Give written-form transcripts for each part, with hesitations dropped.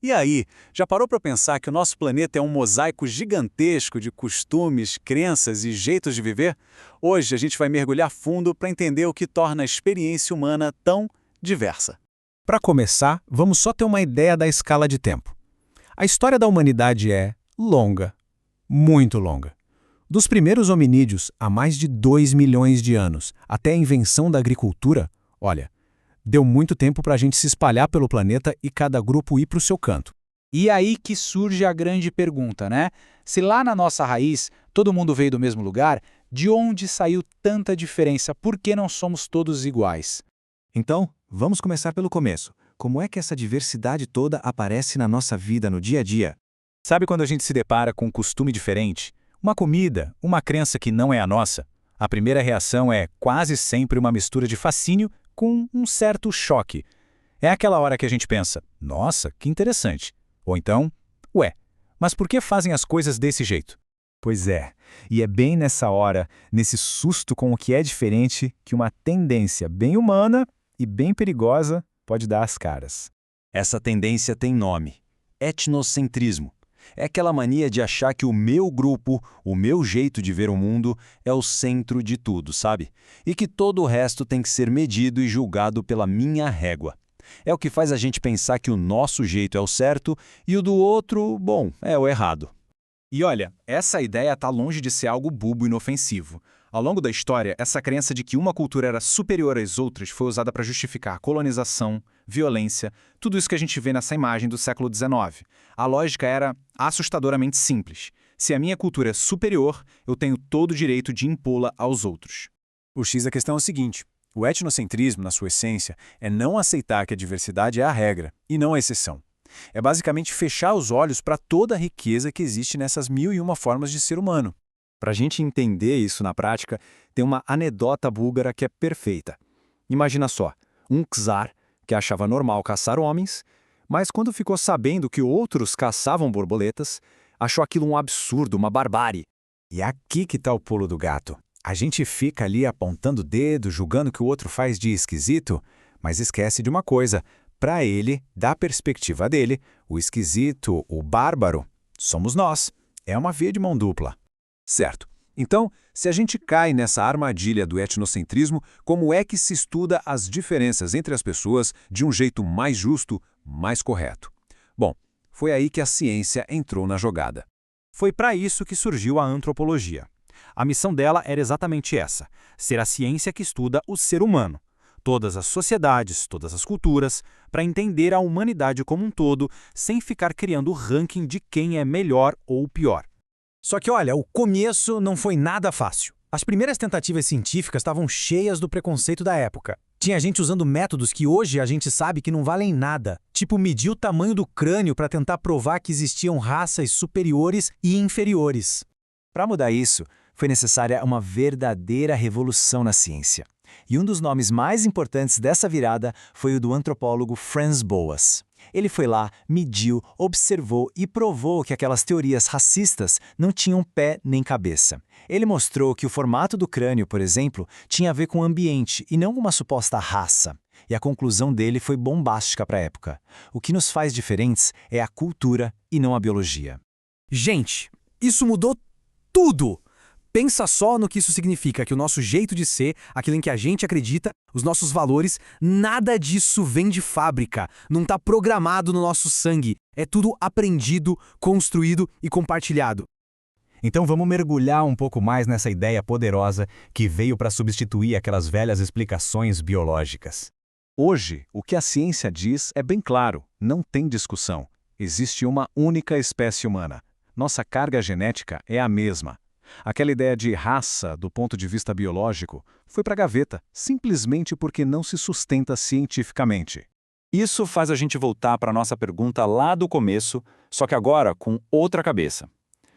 E aí, já parou para pensar que o nosso planeta é um mosaico gigantesco de costumes, crenças e jeitos de viver? Hoje a gente vai mergulhar fundo para entender o que torna a experiência humana tão diversa. Para começar, vamos só ter uma ideia da escala de tempo. A história da humanidade é longa, muito longa. Dos primeiros hominídeos há mais de 2 milhões de anos, até a invenção da agricultura, olha, deu muito tempo para a gente se espalhar pelo planeta e cada grupo ir para o seu canto. E aí que surge a grande pergunta, né? Se lá na nossa raiz todo mundo veio do mesmo lugar, de onde saiu tanta diferença? Por que não somos todos iguais? Então, vamos começar pelo começo. Como é que essa diversidade toda aparece na nossa vida no dia a dia? Sabe quando a gente se depara com um costume diferente? Uma comida, uma crença que não é a nossa? A primeira reação é quase sempre uma mistura de fascínio com um certo choque. É aquela hora que a gente pensa, nossa, que interessante. Ou então, ué, mas por que fazem as coisas desse jeito? Pois é, e é bem nessa hora, nesse susto com o que é diferente, que uma tendência bem humana e bem perigosa pode dar as caras. Essa tendência tem nome: etnocentrismo. É aquela mania de achar que o meu grupo, o meu jeito de ver o mundo, é o centro de tudo, sabe? E que todo o resto tem que ser medido e julgado pela minha régua. É o que faz a gente pensar que o nosso jeito é o certo e o do outro, bom, é o errado. E olha, essa ideia está longe de ser algo bobo e inofensivo. Ao longo da história, essa crença de que uma cultura era superior às outras foi usada para justificar colonização, violência, tudo isso que a gente vê nessa imagem do século XIX. A lógica era assustadoramente simples. Se a minha cultura é superior, eu tenho todo o direito de impô-la aos outros. O X da questão é o seguinte: o etnocentrismo, na sua essência, é não aceitar que a diversidade é a regra e não a exceção. É basicamente fechar os olhos para toda a riqueza que existe nessas 1001 formas de ser humano. Para a gente entender isso na prática, tem uma anedota búlgara que é perfeita. Imagina só, um czar que achava normal caçar homens, mas quando ficou sabendo que outros caçavam borboletas, achou aquilo um absurdo, uma barbárie. E aqui que está o pulo do gato. A gente fica ali apontando o dedo, julgando o que o outro faz de esquisito, mas esquece de uma coisa. Para ele, da perspectiva dele, o esquisito, o bárbaro, somos nós. É uma via de mão dupla. Certo. Então, se a gente cai nessa armadilha do etnocentrismo, como é que se estuda as diferenças entre as pessoas de um jeito mais justo, mais correto? Bom, foi aí que a ciência entrou na jogada. Foi para isso que surgiu a antropologia. A missão dela era exatamente essa: ser a ciência que estuda o ser humano, todas as sociedades, todas as culturas, para entender a humanidade como um todo, sem ficar criando o ranking de quem é melhor ou pior. Só que olha, o começo não foi nada fácil. As primeiras tentativas científicas estavam cheias do preconceito da época. Tinha gente usando métodos que hoje a gente sabe que não valem nada, tipo medir o tamanho do crânio para tentar provar que existiam raças superiores e inferiores. Para mudar isso, foi necessária uma verdadeira revolução na ciência. E um dos nomes mais importantes dessa virada foi o do antropólogo Franz Boas. Ele foi lá, mediu, observou e provou que aquelas teorias racistas não tinham pé nem cabeça. Ele mostrou que o formato do crânio, por exemplo, tinha a ver com o ambiente e não com uma suposta raça. E a conclusão dele foi bombástica para a época. O que nos faz diferentes é a cultura e não a biologia. Gente, isso mudou tudo! Pensa só no que isso significa, que o nosso jeito de ser, aquilo em que a gente acredita, os nossos valores, nada disso vem de fábrica, não está programado no nosso sangue, é tudo aprendido, construído e compartilhado. Então vamos mergulhar um pouco mais nessa ideia poderosa que veio para substituir aquelas velhas explicações biológicas. Hoje, o que a ciência diz é bem claro, não tem discussão. Existe uma única espécie humana. Nossa carga genética é a mesma. Aquela ideia de raça, do ponto de vista biológico, foi para a gaveta, simplesmente porque não se sustenta cientificamente. Isso faz a gente voltar para a nossa pergunta lá do começo, só que agora com outra cabeça.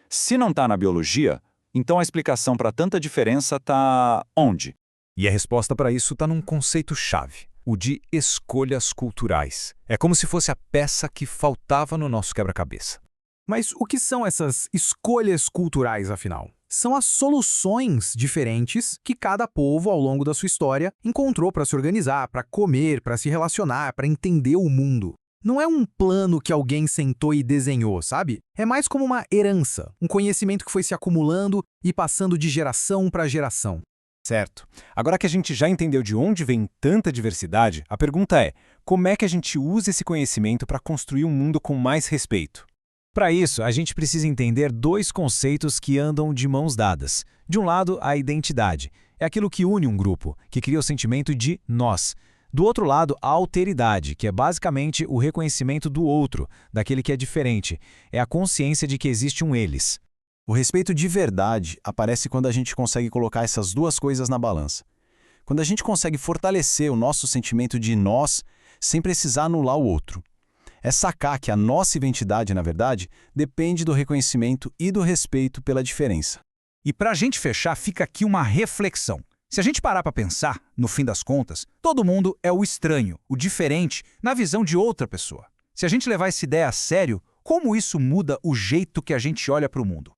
Se não está na biologia, então a explicação para tanta diferença está onde? E a resposta para isso está num conceito-chave, o de escolhas culturais. É como se fosse a peça que faltava no nosso quebra-cabeça. Mas o que são essas escolhas culturais, afinal? São as soluções diferentes que cada povo, ao longo da sua história, encontrou para se organizar, para comer, para se relacionar, para entender o mundo. Não é um plano que alguém sentou e desenhou, sabe? É mais como uma herança, um conhecimento que foi se acumulando e passando de geração para geração. Certo. Agora que a gente já entendeu de onde vem tanta diversidade, a pergunta é: como é que a gente usa esse conhecimento para construir um mundo com mais respeito? Para isso, a gente precisa entender dois conceitos que andam de mãos dadas. De um lado, a identidade. É aquilo que une um grupo, que cria o sentimento de nós. Do outro lado, a alteridade, que é basicamente o reconhecimento do outro, daquele que é diferente. É a consciência de que existe um eles. O respeito de verdade aparece quando a gente consegue colocar essas duas coisas na balança. Quando a gente consegue fortalecer o nosso sentimento de nós sem precisar anular o outro. É sacar que a nossa identidade, na verdade, depende do reconhecimento e do respeito pela diferença. E para a gente fechar, fica aqui uma reflexão. Se a gente parar para pensar, no fim das contas, todo mundo é o estranho, o diferente, na visão de outra pessoa. Se a gente levar essa ideia a sério, como isso muda o jeito que a gente olha para o mundo?